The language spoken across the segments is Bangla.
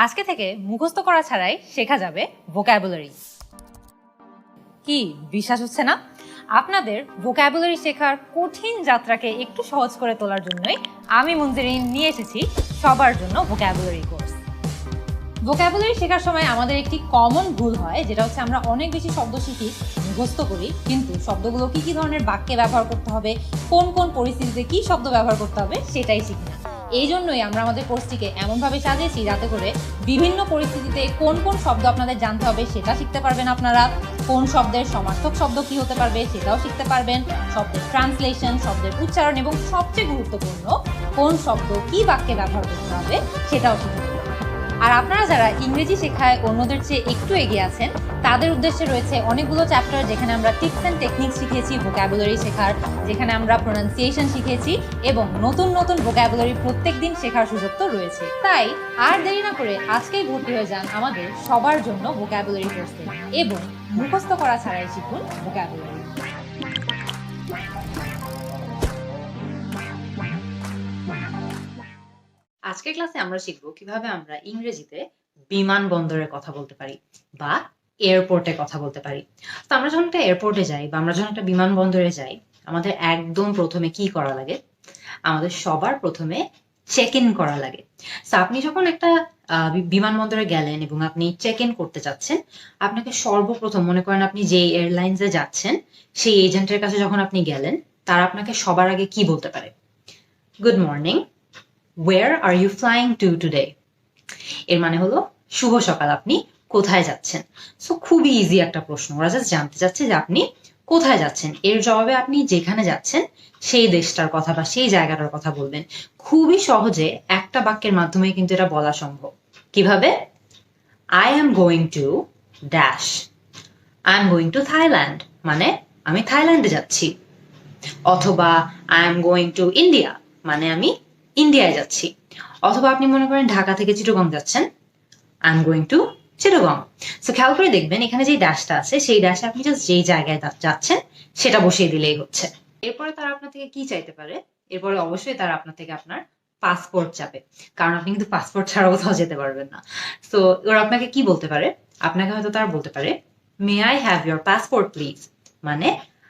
আজকে থেকে মুখস্থ করা ছাড়াই শেখা যাবে ভোকাবুলারি। কি বিশ্বাস হচ্ছে না? আপনাদের ভোকাবুলারি শেখার কঠিন যাত্রাকে একটু সহজ করে তোলার জন্যই আমি মুনজেরিন নিয়ে এসেছি সবার জন্য ভোকাবুলারি কোর্স। ভোকাবুলারি শেখার সময় আমাদের একটি কমন ভুল হয়, যেটা হচ্ছে আমরা অনেক বেশি শব্দ শিখি, মুখস্থ করি, কিন্তু শব্দগুলো কি কি ধরনের বাক্যে ব্যবহার করতে হবে, কোন কোন পরিস্থিতিতে কি শব্দ ব্যবহার করতে হবে সেটাই শিখি না। এই জন্যই আমরা আমাদের কোর্সটিকে এমনভাবে সাজিয়েছি যাতে করে বিভিন্ন পরিস্থিতিতে কোন কোন শব্দ আপনাদের জানতে হবে সেটা শিখতে পারবেন আপনারা, কোন শব্দের সমার্থক শব্দ কি হতে পারবে সেটাও শিখতে পারবেন, শব্দের ট্রান্সলেশন, শব্দের উচ্চারণ এবং সবচেয়ে গুরুত্বপূর্ণ কোন শব্দ কি বাক্যে ব্যবহার করতে হবে সেটাও শিখতে পারবেন। আর আপনারা যারা ইংরেজি শেখায় অন্যদের চেয়ে একটু এগিয়ে আছেন, তাদের উদ্দেশ্যে রয়েছে অনেকগুলো চ্যাপ্টার যেখানে আমরা টিপস অ্যান্ড টেকনিক্স শিখিয়েছি ভোকাবুলারি শেখার, যেখানে আমরা প্রোনাউন্সিয়েশন শিখিয়েছি এবং নতুন নতুন ভোকাবুলারি প্রত্যেক দিন শেখার সুযোগ তো রয়েছে। তাই আর দেরি না করে আজকেই ভর্তি হয়ে যান আমাদের সবার জন্য ভোকাবুলারি কোর্সে এবং মুখস্থ করা ছাড়াই শিখুন ভোকাবুলারি। আজকের ক্লাসে আমরা শিখব কিভাবে আমরা ইংরেজিতে বিমানবন্দরের কথা বলতে পারি বা এয়ারপোর্টে কথা বলতে পারি। তো আমরা যখন একটা এয়ারপোর্টে যাই বা আমরা যখন একটা বিমানবন্দরে যাই, আমাদের একদম প্রথমে কি করা লাগে? আমাদের সবার প্রথমে চেক ইন করা লাগে। তো আপনি যখন একটা বিমানবন্দরে গেলেন এবং আপনি চেক ইন করতে চাচ্ছেন, আপনাকে সর্বপ্রথম মনে করেন আপনি যে এয়ারলাইন্সে যাচ্ছেন সেই এজেন্টের কাছে যখন আপনি গেলেন, তারা আপনাকে সবার আগে কি বলতে পারে? Good morning, where are you flying to today? এর মানে হলো শুভ সকাল, আপনি কোথায় যাচ্ছেন। সো খুবই ইজি একটা প্রশ্ন, ওরা জাস্ট জানতে চাচ্ছে যে আপনি কোথায় যাচ্ছেন। এর জবাবে আপনি যেখানে যাচ্ছেন সেই দেশটার কথা বা সেই জায়গাটার কথা বলবেন। খুবই সহজে একটা বাক্যের মাধ্যমে কিন্তু এটা বলা সম্ভব। কিভাবে? I am going to dash. I am going to Thailand, মানে আমি থাইল্যান্ডে যাচ্ছি। অথবা I am going to India, মানে আমি ইন্ডিয়ায় যাচ্ছি। অথবা আপনি মনে করেন ঢাকা থেকে চিটাগং যাচ্ছেন, I am going to Chittagong. So খেয়াল করে দেখবেন এখানে যে ড্যাশটা আছে সেই ড্যাশে আপনি জাস্ট যেই জায়গায় যাচ্ছেন সেটা বসিয়ে দিলেই হচ্ছে। এরপরে তারা আপনার থেকে কি চাইতে পারে? এরপরে অবশ্যই তারা আপনার থেকে আপনার পাসপোর্ট চাবে, কারণ আপনি কিন্তু পাসপোর্ট ছাড়া কোথাও যেতে পারবেন না। সো ওরা আপনাকে কি বলতে পারে? আপনাকে হয়তো তারা বলতে পারে may I have your passport please, মানে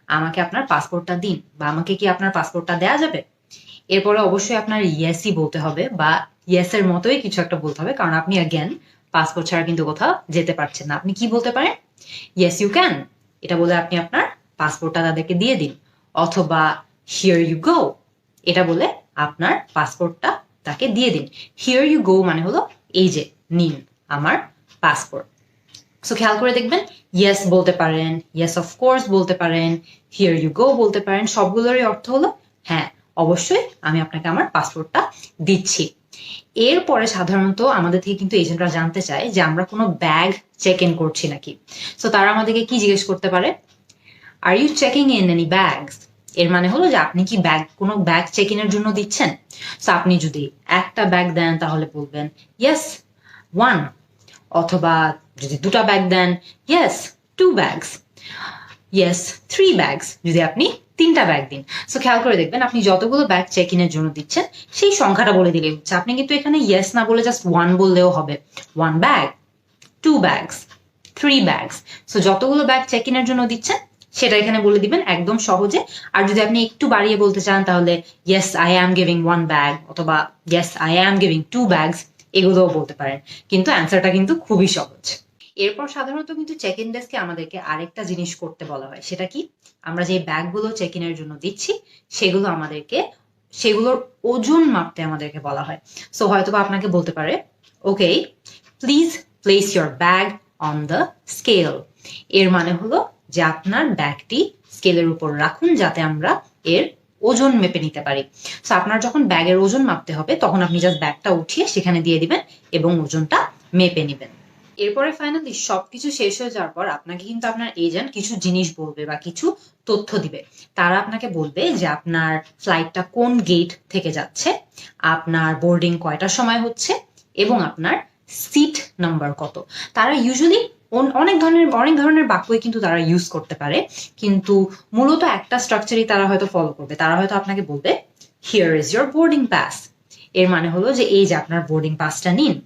আমাকে আপনার পাসপোর্টটা দিন বা আমাকে কি আপনার পাসপোর্টটা দেওয়া যাবে? এরপরে অবশ্যই আপনার ইয়েসই বলতে হবে বা ইয়েসের মতোই কিছু একটা বলতে হবে, কারণ আপনি অ্যাগেন পাসপোর্ট ছাড়া কিন্তু কোথাও যেতে পারছেন না। আপনি কি বলতে পারেন? ইয়েস ইউ ক্যান, এটা বলে আপনি আপনার পাসপোর্টটা তাদেরকে দিয়ে দিন। অথবা হিয়ার ইউ গো, এটা বলে আপনার পাসপোর্টটা তাকে দিয়ে দিন। হিয়ার ইউ গো মানে হলো এই যে নিন আমার পাসপোর্ট। সো খেয়াল করে দেখবেন ইয়েস বলতে পারেন, ইয়েস অফ কোর্স বলতে পারেন, হিয়ার ইউ গো বলতে পারেন, সবগুলোরই অর্থ হলো হ্যাঁ অবশ্যই আমি আপনাকে আমার পাসপোর্টটা দিচ্ছি। এরপরে সাধারণত আমাদের থেকে কিন্তু এজেন্টরা জানতে চায় যে আমরা কোনো ব্যাগ চেক ইন করছি নাকি। সো তারা আমাদেরকে কি জিজ্ঞেস করতে পারে? Are you checking in any bags? এর মানে হলো যে আপনি কি কোনো ব্যাগ চেক ইনের জন্য দিচ্ছেন। সো আপনি যদি একটা ব্যাগ দেন তাহলে বলবেন ইয়েস ওয়ান, অথবা যদি দুটা ব্যাগ দেন yes two bags, yes three bags যদি আপনি তিনটা ব্যাগ দিন। সো খেয়াল করে দেখবেন আপনি যতগুলো ব্যাগ চেক ইনের জন্য দিচ্ছেন সেই সংখ্যাটা বলে দিলেই হচ্ছে। আপনি কিন্তু এখানে ইয়েস না বলে জাস্ট ওয়ান বললেও হবে। One bag, two bags, three bags. So যতগুলো ব্যাগ চেক ইনের জন্য দিচ্ছেন সেটা এখানে বলে দিবেন একদম সহজে। আর যদি আপনি একটু বাড়িয়ে বলতে চান তাহলে yes I am giving one bag অথবা yes I am giving two bags, এগুলোও বলতে পারেন। কিন্তু অ্যান্সারটা কিন্তু খুবই সহজ। এরপর সাধারণত কিন্তু চেক ইন ডেস্কে আমাদেরকে আরেকটা জিনিস করতে বলা হয়। সেটা কি? আমরা যে ব্যাগগুলো চেক ইনের জন্য দিচ্ছি সেগুলোর ওজন মাপতে আমাদেরকে বলা হয়। সো হয়তো বা আপনাকে বলতে পারে okay please place your bag on the scale. এর মানে হলো যে আপনার ব্যাগটি স্কেলের উপর রাখুন যাতে আমরা এর ওজন মেপে নিতে পারি। সো আপনার যখন ব্যাগের ওজন মাপতে হবে তখন আপনি জাস্ট ব্যাগটা উঠিয়ে সেখানে দিয়ে দিবেন এবং ওজনটা মেপে নিবেন। এরপরে ফাইনালি সবকিছু শেষ হয়ে যাওয়ার পর আপনাকে কিন্তু আপনার এজেন্ট কিছু জিনিস বলবে বা কিছু তথ্য দিবে। তারা আপনাকে বলবে যে আপনার ফ্লাইটটা কোন গেট থেকে যাচ্ছে, আপনার বোর্ডিং কয়টার সময় হচ্ছে এবং আপনার সিট নাম্বার কত। তারা ইউজুয়ালি অনেক ধরনের বাক্যই কিন্তু তারা ইউজ করতে পারে, কিন্তু মূলত একটা স্ট্রাকচারই তারা হয়তো ফলো করবে। তারা হয়তো আপনাকে বলবে here is your boarding pass, এর মানে হলো যে এই যে আপনার বোর্ডিং পাসটা নিন।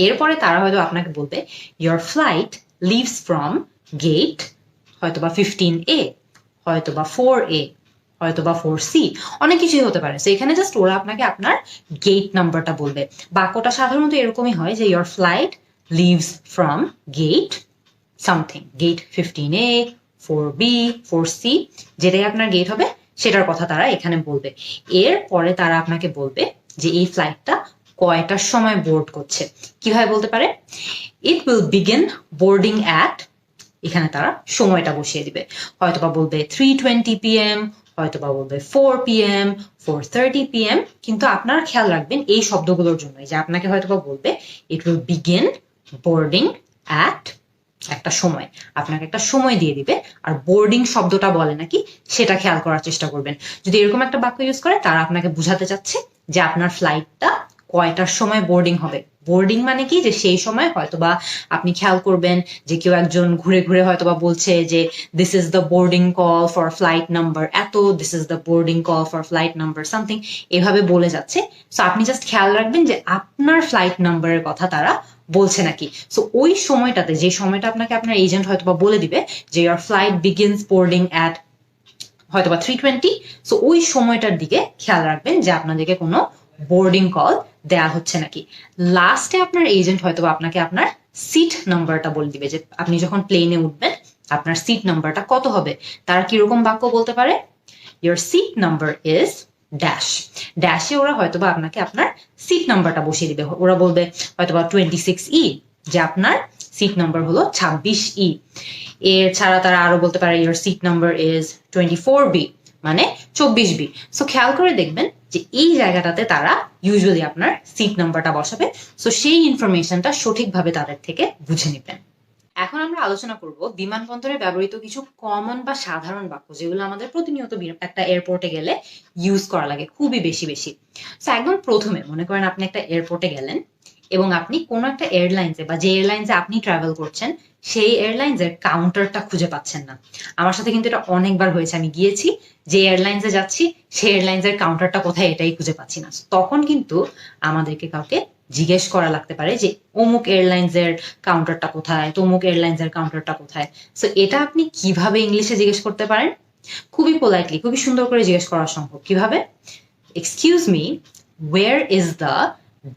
এরপরে তারা হয়তো আপনাকে বলবে your flight leaves from gate হয়তোবা 15A, হয়তোবা 4A, হয়তোবা 4C, অনেক কিছুই হতে পারে। তো এখানে জাস্ট ওরা আপনাকে আপনার গেট নাম্বারটা বলবে। বাক্যটা সাধারণত এরকমই হয় যে your flight leaves from gate something, gate 15A, 4B, 4C, যেটাই আপনার গেট হবে সেটার কথা তারা এখানে বলবে। এরপরে তারা আপনাকে বলবে যে এই ফ্লাইটটা কয়টার সময় বোর্ড করছে। কিভাবে বলতে পারে? It will begin boarding at, এখানে তারা সময়টা বসিয়ে দিবে। হয়তোবা বলবে 3:20 PM, হয়তোবা বলবে 4 PM, 4:30 PM, কিন্তু আপনারা খেয়াল রাখবেন এই শব্দগুলোর জন্য যে আপনাকে হয়তোবা বলবে it will begin boarding at একটা সময়, আপনাকে একটা সময় দিয়ে দিবে। আর বোর্ডিং শব্দটা বলে নাকি সেটা খেয়াল করার চেষ্টা করবেন। যদি এরকম একটা বাক্য ইউজ করে তারা আপনাকে বুঝাতে চাচ্ছে যে আপনার ফ্লাইটটা কয়টার সময় বোর্ডিং হবে। বোর্ডিং মানে কি, যে সেই সময় হয়তোবা আপনি খেয়াল করবেন যে কেউ একজন ঘুরে ঘুরে হয়তোবা বলছে যে this is the boarding call for flight number এত, this is the boarding call for flight number something, এভাবে বলে যাচ্ছে। সো আপনি জাস্ট খেয়াল রাখবেন যে আপনার ফ্লাইট নাম্বারের কথা তারা বলছে নাকি। সো ওই সময়টাতে, যে সময়টা আপনাকে আপনার এজেন্ট হয়তোবা বলে দিবে যে your flight begins boarding at হয়তোবা 3:20, সো ওই সময়টার দিকে খেয়াল রাখবেন যে আপনাদেরকে কোনো বোর্ডিং কল দেয়া হচ্ছে নাকি। লাস্টে আপনার এজেন্ট হয়তোবা আপনাকে আপনার সিট নাম্বারটা বলে দিবে যে আপনি যখন প্লেনে উঠবেন আপনার সিট নাম্বারটা কত হবে। তারা কিরকম বাক্য বলতে পারে? your seat number is dash, ড্যাশে ওরা হয়তোবা আপনাকে আপনার সিট নাম্বারটা বসিয়ে দিবে। ওরা বলবে হয়তোবা 26E, যে আপনার সিট নাম্বার হলো 26E। এছাড়া তারা আরো বলতে পারে your seat number is 24B, মানে 24B। সো খেয়াল করে দেখবেন যে এই জায়গাটাতে তারা ইউজুয়ালি আপনার সিট নাম্বারটা বসাবে। সো সেই ইনফরমেশনটা সঠিকভাবে তাদের থেকে বুঝে নেবেন। এখন আমরা আলোচনা করব বিমানবন্দরে ব্যবহৃত কিছু কমন বা সাধারণ বাক্য, যেগুলো আমাদের প্রতিনিয়ত একটা এয়ারপোর্টে গেলে ইউজ করা লাগে খুবই বেশি বেশি। সো একদম প্রথমে মনে করেন আপনি একটা এয়ারপোর্টে গেলেন এবং আপনি কোনো একটা এয়ারলাইন্সে বা যে এয়ারলাইন্সে আপনি ট্রাভেল করছেন সেই এয়ারলাইন্সের কাউন্টারটা খুঁজে পাচ্ছেন না। আমার সাথে কিন্তু এটা অনেকবার হয়েছে। আমি গিয়েছি, যে এয়ারলাইন্সে যাচ্ছি সেই এয়ারলাইন্সের কাউন্টারটা কোথায় এটাই খুঁজে পাচ্ছি না। তখন কিন্তু আমাদেরকে কাউকে জিজ্ঞেস করা লাগতে পারে যে অমুক এয়ারলাইন্সের কাউন্টারটা কোথায়, তমুক এয়ারলাইন্সের কাউন্টারটা কোথায়। সো এটা আপনি কিভাবে ইংলিশে জিজ্ঞেস করতে পারেন? খুবই পোলাইটলি, খুবই সুন্দর করে জিজ্ঞেস করা সম্ভব। কিভাবে? Excuse me, where is the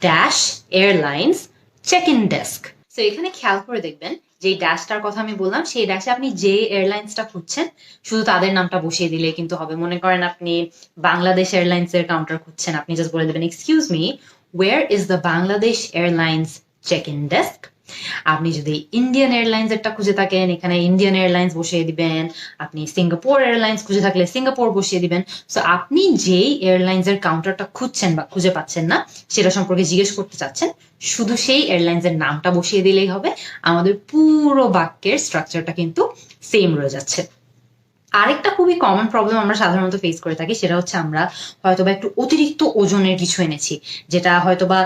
dash airlines check in desk. So এখানে খেয়াল করে দেখবেন যে ড্যাশটার কথা আমি বললাম, সেই ড্যাশে আপনি যে এয়ারলাইন্সটা খুঁজছেন শুধু তাদের নামটা বসিয়ে দিলে কিন্তু হবে। মনে করেন আপনি বাংলাদেশ এয়ারলাইন্সের কাউন্টার খুঁজছেন, আপনি জাস্ট বলে দেবেন excuse me, where is the Bangladesh Airlines check-in desk? আপনি যদি ইন্ডিয়ান এয়ারলাইন্স একটা খুঁজে থাকেন, এখানে ইন্ডিয়ান এয়ারলাইন্স বসিয়ে দিবেন। আপনি সিঙ্গাপুর এয়ারলাইন্স খুঁজে থাকলে সিঙ্গাপুর বসিয়ে দিবেন। সো আপনি যেই এয়ারলাইন্সের কাউন্টারটা খুঁজছেন বা খুঁজে পাচ্ছেন না সেটা সম্পর্কে জিজ্ঞেস করতে চাচ্ছেন, শুধু সেই এয়ারলাইন্সের নামটা বসিয়ে দিলেই হবে। আমাদের পুরো বাক্যের স্ট্রাকচারটা কিন্তু সেম রয়ে যাচ্ছে। আরেকটা খুবই কমন প্রবলেম আমরা সাধারণত ফেস করে থাকি, সেটা হচ্ছে আমরা হয়তোবা একটু অতিরিক্ত ওজনের কিছু এনেছি, যেটা হয়তোবা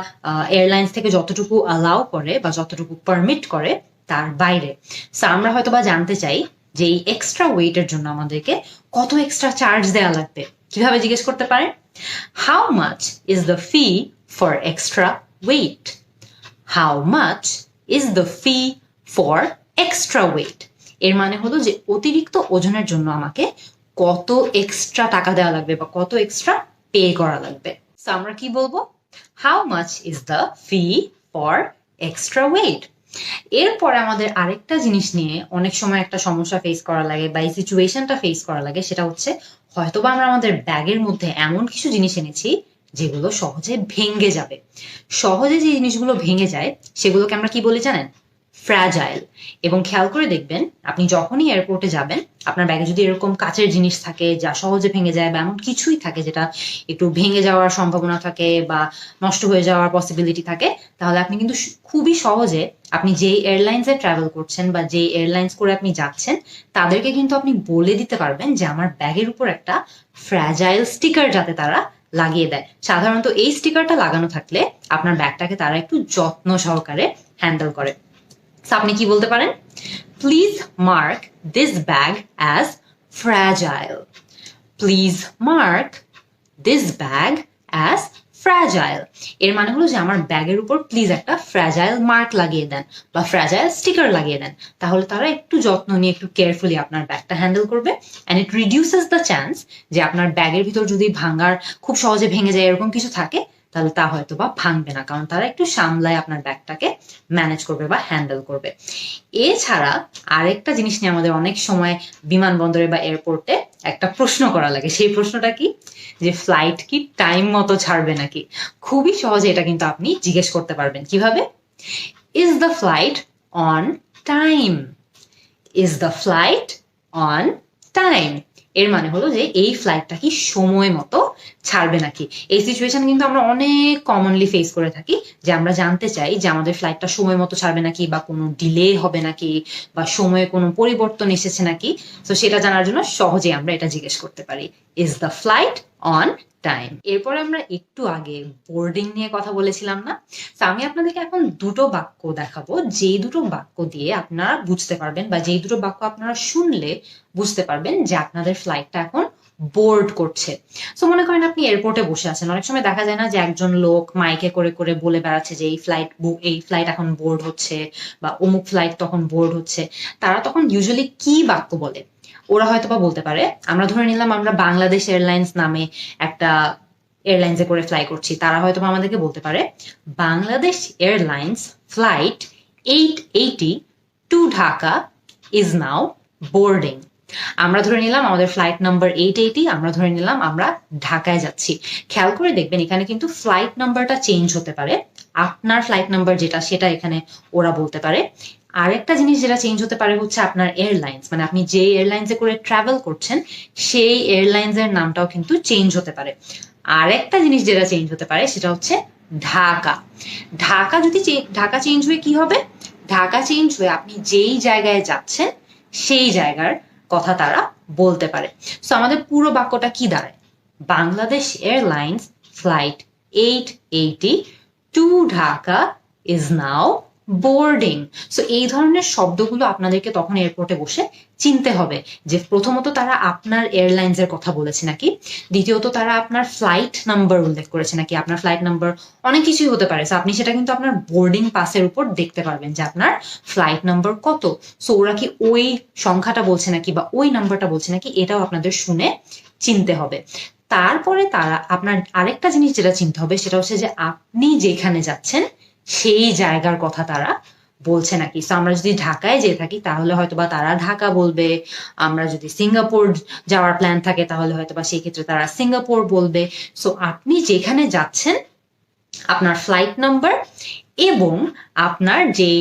এয়ারলাইন্স থেকে যতটুকু অ্যালাউ করে বা যতটুকু পারমিট করে তার বাইরে। সো আমরা হয়তোবা জানতে চাই যে এই এক্সট্রা ওয়েটের জন্য আমাদেরকে কত এক্সট্রা চার্জ দেওয়া লাগবে। কিভাবে জিজ্ঞেস করতে পারেন? How much is the fee for extra weight? How much is the fee for extra weight? এর মানে হলো যে অতিরিক্ত ওজনের জন্য আমাকে কত এক্সট্রা টাকা দেওয়া লাগবে বা কত এক্সট্রা পে করা লাগবে। সো আমরা কি বলবো? How much is the fee for extra weight. এরপরে আমাদের আরেকটা জিনিস নিয়ে অনেক সময় একটা সমস্যা ফেস করা লাগে বা এই সিচুয়েশনটা ফেস করা লাগে, সেটা হচ্ছে হয়তোবা আমরা আমাদের ব্যাগের মধ্যে এমন কিছু জিনিস এনেছি যেগুলো সহজে ভেঙে যাবে। সহজে যে জিনিসগুলো ভেঙে যায় সেগুলোকে আমরা কি বলি জানেন? ফ্র্যাজাইল। এবং খেয়াল করে দেখবেন আপনি যখনই এয়ারপোর্টে যাবেন আপনার ব্যাগে যদি এরকম কাচের জিনিস থাকে যা সহজে ভেঙে যায় বা এমন কিছুই থাকে যেটা একটু ভেঙে যাওয়ার সম্ভাবনা থাকে বা নষ্ট হয়ে যাওয়ার পসিবিলিটি থাকে, তাহলে আপনি কিন্তু খুবই সহজে আপনি যেই এয়ারলাইন্সে ট্রাভেল করছেন বা যেই এয়ারলাইন্স করে আপনি যাচ্ছেন তাদেরকে কিন্তু আপনি বলে দিতে পারবেন যে আমার ব্যাগের উপর একটা ফ্র্যাজাইল স্টিকার যাতে তারা লাগিয়ে দেয়। সাধারণত এই স্টিকারটা লাগানো থাকলে আপনার ব্যাগটাকে তারা একটু যত্ন সহকারে হ্যান্ডেল করে। আপনি কি বলতে পারেন? Please mark this bag as fragile. Please mark this bag as fragile. এর মানে হলো যে আমার ব্যাগের উপর প্লিজ একটা ফ্র্যাজাইল মার্ক লাগিয়ে দেন বা ফ্র্যাজাইল স্টিকার লাগিয়ে দেন, তাহলে তারা একটু যত্ন নিয়ে একটু কেয়ারফুলি আপনার ব্যাগটা হ্যান্ডেল করবে। And it reduces the chance যে আপনার ব্যাগের ভিতর যদি ভাঙার খুব সহজে ভেঙে যায় এরকম কিছু থাকে, তাহলে তা হয়তো বা ভাঙবে না, কারণ তারা একটু সামলায় আপনার ব্যাগটাকে ম্যানেজ করবে বা হ্যান্ডেল করবে। এছাড়া আরেকটা জিনিস নিয়ে আমাদের অনেক সময় বিমানবন্দরে বা এয়ারপোর্টে একটা প্রশ্ন করা লাগে। সেই প্রশ্নটা কি, যে ফ্লাইট কি টাইম মতো ছাড়বে নাকি? খুবই সহজে এটা কিন্তু আপনি জিজ্ঞেস করতে পারবেন। কিভাবে? Is the flight on time? Is the flight on time? এর মানে হলো যে এই ফ্লাইটটা কি সময় মতো ছাড়বে নাকি। এই সিচুয়েশন কিন্তু আমরা অনেক কমনলি ফেস করে থাকি, যে আমরা জানতে চাই যে আমাদের ফ্লাইটটা সময় মতো ছাড়বে নাকি, বা কোনো ডিলে হবে নাকি, বা সময়ে কোনো পরিবর্তন এসেছে নাকি। তো সেটা জানার জন্য সহজে আমরা এটা জিজ্ঞেস করতে পারি, is the flight on time. এরপরে আমরা একটু আগে বোর্ডিং নিয়ে কথা বলেছিলাম না? তো আমি আপনাদেরকে এখন দুটো বাক্য দেখাবো, যেই দুটো বাক্য দিয়ে আপনারা বুঝতে পারবেন, বা যেই দুটো বাক্য আপনারা শুনলে বুঝতে পারবেন যে আপনাদের ফ্লাইটটা এখন বোর্ড করছে। সো মনে করেন আপনি এয়ারপোর্টে বসে আছেন, অনেক সময় দেখা যায় না যে একজন লোক মাইকে করে করে বলে বেড়াচ্ছে যে এই ফ্লাইট এখন বোর্ড হচ্ছে, বা অমুক ফ্লাইট তখন বোর্ড হচ্ছে। তারা তখন ইউজুয়ালি কি বাক্য বলে? ওরা হয়তো বা বলতে পারে, আমরা ধরে নিলাম আমরা বাংলাদেশ এয়ারলাইন্স নামে একটা এয়ারলাইন্সে করে ফ্লাই করছি, তারা হয়তো বা আমাদেরকে বলতে পারে, Bangladesh airlines flight 880 to Dhaka is now boarding. আমরা ধরে নিলাম আমাদের ফ্লাইট নাম্বার 880, আমরা ধরে নিলাম আমরা ঢাকায় যাচ্ছি। খেয়াল করে দেখবেন এখানে কিন্তু ফ্লাইট নাম্বারটা চেঞ্জ হতে পারে, আপনার ফ্লাইট নাম্বার যেটা সেটা এখানে ওরা বলতে পারে। আরেকটা জিনিস যেটা চেঞ্জ হতে পারে হচ্ছে আপনার এয়ারলাইন্স, মানে আপনি যে এয়ারলাইন্সে করে ট্রাভেল করছেন সেই এয়ারলাইন্সের নামটাও কিন্তু চেঞ্জ হতে পারে। আরেকটা জিনিস যেটা চেঞ্জ হতে পারে সেটা হচ্ছে ঢাকা। ঢাকা চেঞ্জ হয়ে কি হবে? ঢাকা চেঞ্জ হয়ে আপনি যেই জায়গায় যাচ্ছেন সেই জায়গার কথা তারা বলতে পারে। সো আমাদের পুরো বাক্যটা কি দাঁড়ায়? Bangladesh airlines flight 880 to Dhaka is now boarding. So এই ধরনের শব্দগুলো আপনাদেরকে তখন এয়ারপোর্টে বসে চিনতে হবে, যে প্রথমত তারা আপনার এয়ারলাইন্স এর কথা বলেছে নাকি, দ্বিতীয়ত তারা আপনার ফ্লাইট নাম্বার উল্লেখ করেছে নাকি। আপনার ফ্লাইট নাম্বার অনেক কিছুই হতে পারে, সো আপনি সেটা কিন্তু আপনার বোর্ডিং পাসের উপর দেখতে পারবেন যে আপনার ফ্লাইট নাম্বার কত। সো ওরা কি ওই সংখ্যাটা বলছে নাকি বা ওই নাম্বারটা বলছে নাকি, এটাও আপনাদের শুনে চিনতে হবে। তারপরে তারা আপনার আরেকটা জিনিস যেটা চিনতে হবে সেটা হচ্ছে যে আপনি যেখানে যাচ্ছেন সেই জায়গার কথা তারা বলছে নাকি। সো আমরা যদি ঢাকায় যেয়ে থাকি তাহলে হয়তোবা তারা ঢাকা বলবে, আমরা যদি সিঙ্গাপুর যাওয়ার প্ল্যান থাকে তাহলে হয়তোবা সেই ক্ষেত্রে তারা সিঙ্গাপুর বলবে। সো আপনি যেখানে যাচ্ছেন আপনার ফ্লাইট নাম্বার এবং আপনার যেই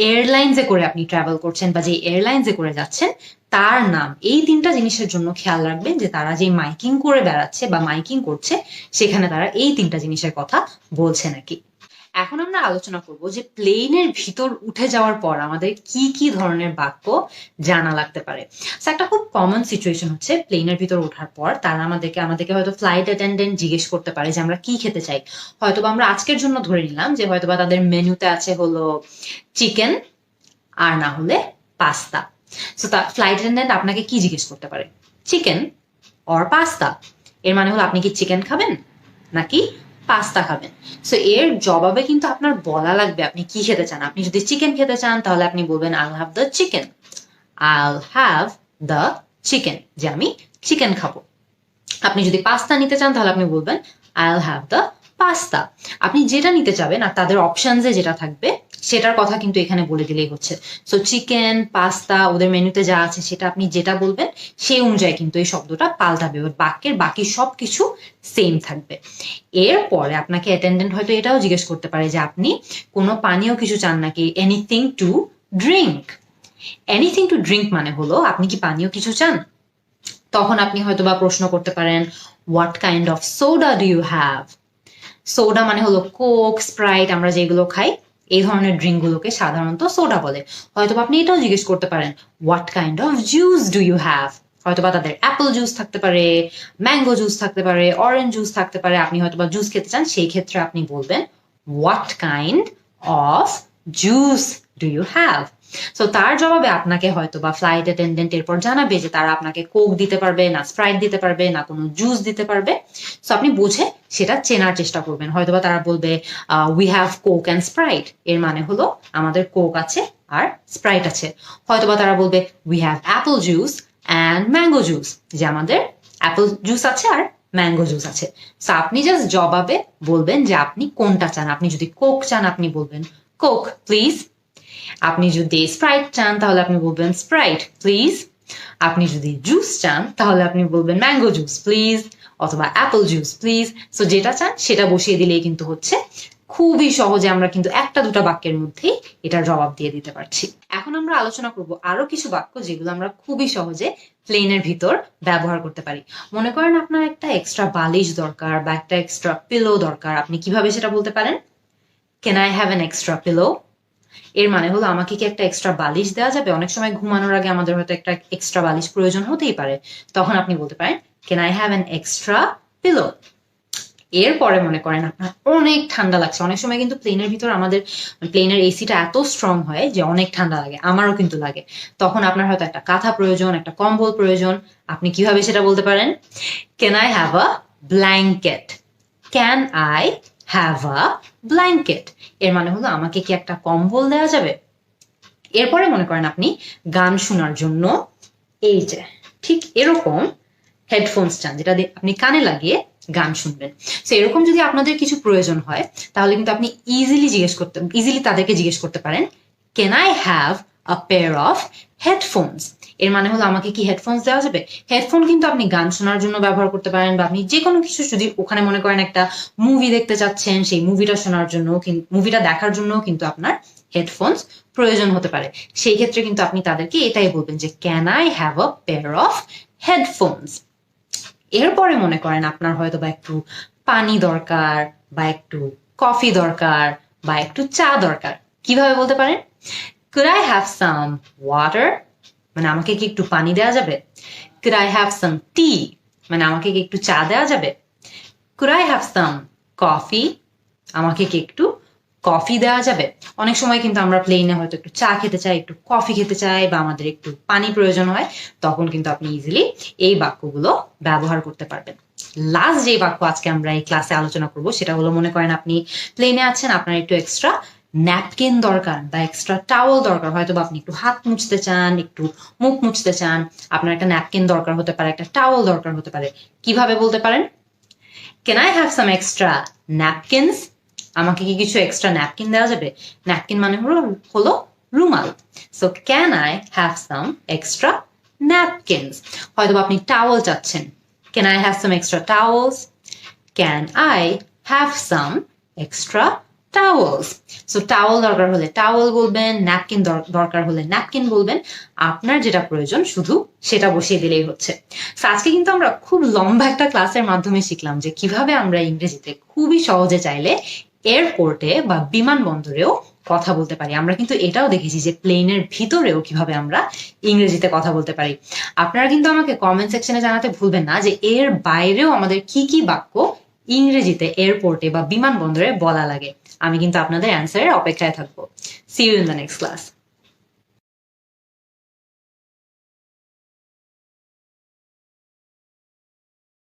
এয়ারলাইন্সে করে আপনি ট্রাভেল করছেন বা যে এয়ারলাইন্সে করে যাচ্ছেন তার নাম, এই তিনটা জিনিসের জন্য খেয়াল রাখবেন যে তারা যে মাইকিং করে বেড়াচ্ছে বা মাইকিং করছে সেখানে তারা এই তিনটা জিনিসের কথা বলছে নাকি। এখন আমরা আলোচনা করব যে প্লেনের ভিতর উঠে যাওয়ার পর আমাদের কি কি ধরনের বাক্য জানা লাগতে পারে। একটা খুব কমন সিচুয়েশন হচ্ছে প্লেনের ভিতর ওঠার পর তারা আমাদেরকে হয়তো ফ্লাইট অ্যাটেন্ডেন্ট জিজ্ঞেস করতে পারে যে আমরা কি খেতে চাই। হয়তোবা আমরা আজকের জন্য ধরে নিলাম যে হয়তোবা তাদের মেনুতে আছে হলো চিকেন আর না হলে পাস্তা। সো ফ্লাইট অ্যাটেন্ডেন্ট আপনাকে কি জিজ্ঞেস করতে পারে? Chicken or pasta. এর মানে হলো আপনি কি চিকেন খাবেন নাকি পাস্তা খাবেন। সো এর জবাবে কিন্তু আপনার বলা লাগবে আপনি কি খেতে চান। আপনি যদি চিকেন খেতে চান তাহলে আপনি বলবেন I'll have the chicken, I'll have the chicken, যে আমি চিকেন খাবো। আপনি যদি পাস্তা নিতে চান তাহলে আপনি বলবেন I'll have the pasta। আপনি যেটা নিতে চাবেন আর তাদের অপশনসে যেটা থাকবে সেটার কথা কিন্তু এখানে বলে দিলেই হচ্ছে। সো চিকেন পাস্তা ওদের মেনুতে যা আছে সেটা আপনি যেটা বলবেন সেই অনুযায়ী কিন্তু এই শব্দটা পাল্টাবে, বাক্যের বাকি সবকিছু সেম থাকবে। এরপরে আপনাকে অ্যাটেন্ডেন্ট হয়তো এটাও জিজ্ঞেস করতে পারে যে আপনি কোনো পানীয় কিছু চান নাকি, anything to drink. Anything to drink মানে হলো আপনি কি পানীয় কিছু চান। তখন আপনি হয়তো বা প্রশ্ন করতে পারেন what kind of soda do you have. Soda মানে হলো কোক স্প্রাইট, আমরা যেগুলো খাই এই ধরনের ড্রিঙ্ক গুলোকে সাধারণত সোডা বলে। হয়তো আপনি এটাও জিজ্ঞেস করতে পারেন what kind of juice do you have. হয়তোবা তাদের অ্যাপল জুস থাকতে পারে, ম্যাঙ্গো জুস থাকতে পারে, অরেঞ্জ জুস থাকতে পারে। আপনি হয়তোবা জুস খেতে চান, সেই ক্ষেত্রে আপনি বলবেন what kind of juice do you have? So তার জবাবে আপনাকে হয়তো বা ফ্লাইট অ্যাটেন্ডেন্ট এরপর জানাবে যে তারা আপনাকে কোক দিতে পারবে না, স্প্রাইট দিতে পারবে না, কোনো জুস দিতে পারবে। সো আপনি বুঝে সেটা চেনার চেষ্টা করবেন। হয়তোবা তারা বলবে we have Coke and Sprite, এর মানে হলো আমাদের কোক আছে আর স্প্রাইট আছে। হয়তোবা তারা বলবে we have Apple juice and mango juice, যে আমাদের অ্যাপল জুস আছে আর ম্যাঙ্গো জুস আছে। সো আপনি জাস্ট জবাবে বলবেন যে আপনি কোনটা চান। আপনি যদি কোক চান আপনি বলবেন কোক প্লিজ। আপনি যদি স্প্রাইট চান তাহলে আপনি বলবেন স্প্রাইট প্লিজ। আপনি যদি জুস চান তাহলে আপনি বলবেন ম্যাঙ্গো জুস প্লিজ, অথবা অ্যাপল জুস প্লিজ। সো যেটা চান সেটা বসিয়ে দিলেই কিন্তু হচ্ছে। খুবই সহজে আমরা কিন্তু একটা দুটা বাক্যের মধ্যেই এটার জবাব দিয়ে দিতে পারছি। এখন আমরা আলোচনা করব আরো কিছু বাক্য যেগুলো আমরা খুবই সহজে প্লেনের ভিতর ব্যবহার করতে পারি। মনে করেন আপনার একটা এক্সট্রা বালিশ দরকার বা একটা এক্সট্রা পিলো দরকার, আপনি কিভাবে সেটা বলতে পারেন? Can I have an extra pillow? এর মানে হলো আমাকে কি একটা এক্সট্রা বালিশ দেওয়া যাবে? অনেক সময় ঘুমানোর আগে আমাদের হয়তো একটা এক্সট্রা বালিশ প্রয়োজন হতেই পারে, তখন আপনি বলতে পারেন can I have an extra pillow? এরপরে মনে করেন আপনার অনেক ঠান্ডা লাগছে। অনেক সময় কিন্তু প্লেনের ভিতর আমাদের প্লেনের এসিটা এত স্ট্রং হয় যে অনেক ঠান্ডা লাগে, আমারও কিন্তু লাগে। তখন আপনার হয়তো একটা কাঁথা প্রয়োজন, একটা কম্বল প্রয়োজন। আপনি কিভাবে সেটা বলতে পারেন? Can I have a blanket? Can I have a blanket? এর মানে হলো আমাকে কি একটা কম্বল দেওয়া যাবে? এরপরে মনে করেন আপনি গান শোনার জন্য এই যে ঠিক এরকম হেডফোনস চান, যেটা আপনি কানে লাগিয়ে গান শুনবেন। সো এরকম যদি আপনাদের কিছু প্রয়োজন হয় তাহলে কিন্তু আপনি ইজিলি তাদেরকে জিজ্ঞেস করতে পারেন can I have a pair of headphones? এর মানে হলো আমাকে কি হেডফোনস দেওয়া যাবে? হেডফোন কিন্তু আপনি গান শোনার জন্য ব্যবহার করতে পারেন, বা আপনি যে কোনো কিছু, যদি ওখানে মনে করেন একটা মুভি দেখতে চাচ্ছেন, সেই মুভিটা শোনার জন্য, মুভিটা দেখার জন্য কিন্তু আপনার হেডফোনস প্রয়োজন হতে পারে। সেই ক্ষেত্রে কিন্তু আপনি তাদেরকে এটাই বলবেন যে can I have a pair of headphones? এরপরে মনে করেন আপনার হয়তো বা একটু পানি দরকার, বা একটু কফি দরকার, বা একটু চা দরকার। কিভাবে বলতে পারেন? Could I have some water? মানে আমাকে কি একটু পানি দেওয়া যাবে? Could I have some tea? মানে আমাকে কি একটু চা দেওয়া যাবে? Could I have some coffee? আমাকে কি একটু কফি দেওয়া যাবে? অনেক সময় কিন্তু আমরা প্লেনে হয়তো একটু চা খেতে চাই, একটু কফি খেতে চাই, বা আমাদের একটু পানি প্রয়োজন হয়, তখন কিন্তু আপনি ইজিলি এই বাক্যগুলো ব্যবহার করতে পারবেন। লাস্ট যে বাক্য আজকে আমরা এই ক্লাসে আলোচনা করব সেটা হলো, মনে করেন আপনি প্লেনে আছেন, আপনার একটু এক্সট্রা ন্যাপকিন দরকার বা এক্সট্রা টাওয়েল দরকার। হয়তো বা আপনি একটু হাত মুছতে চান, একটু মুখ মুছতে চান, আপনার একটা ন্যাপকিন দরকার হতে পারে, একটা টাওয়েল দরকার হতে পারে। কিভাবে বলতে পারেন? Can I have some extra napkins? আমাকে কি কিছু এক্সট্রা ন্যাপকিন দেওয়া যাবে? ন্যাপকিন মানে হলো রুমাল। So can I have some extra napkins? হয়তো আপনি টাওয়েল চাচ্ছেন, can I have some extra towels? Can I have some extra towels? So towel দরকার হলে টাওয়েল বলবেন, ন্যাপকিন দরকার হলে ন্যাপকিন বলবেন। আপনার যেটা প্রয়োজন শুধু সেটা বসিয়ে দিলেই হচ্ছে। সো আজকে কিন্তু আমরা খুব লম্বা একটা ক্লাসের মাধ্যমে শিখলাম যে কিভাবে আমরা ইংরেজিতে খুবই সহজে চাইলে এয়ারপোর্টে বা বিমানবন্দরেও কথা বলতে পারি। আমরা কিন্তু এটাও দেখেছি যে প্লেনের ভিতরেও কিভাবে আমরা ইংরেজিতে কথা বলতে পারি। আপনারা কিন্তু আমাকে কমেন্ট সেকশনে জানাতে ভুলবেন না যে এর বাইরেও আমাদের কি কি বাক্য ইংরেজিতে এয়ারপোর্টে বা বিমানবন্দরে বলা লাগে। আমি কিন্তু আপনাদের অ্যান্সারের অপেক্ষায় থাকবো। See you in the next class.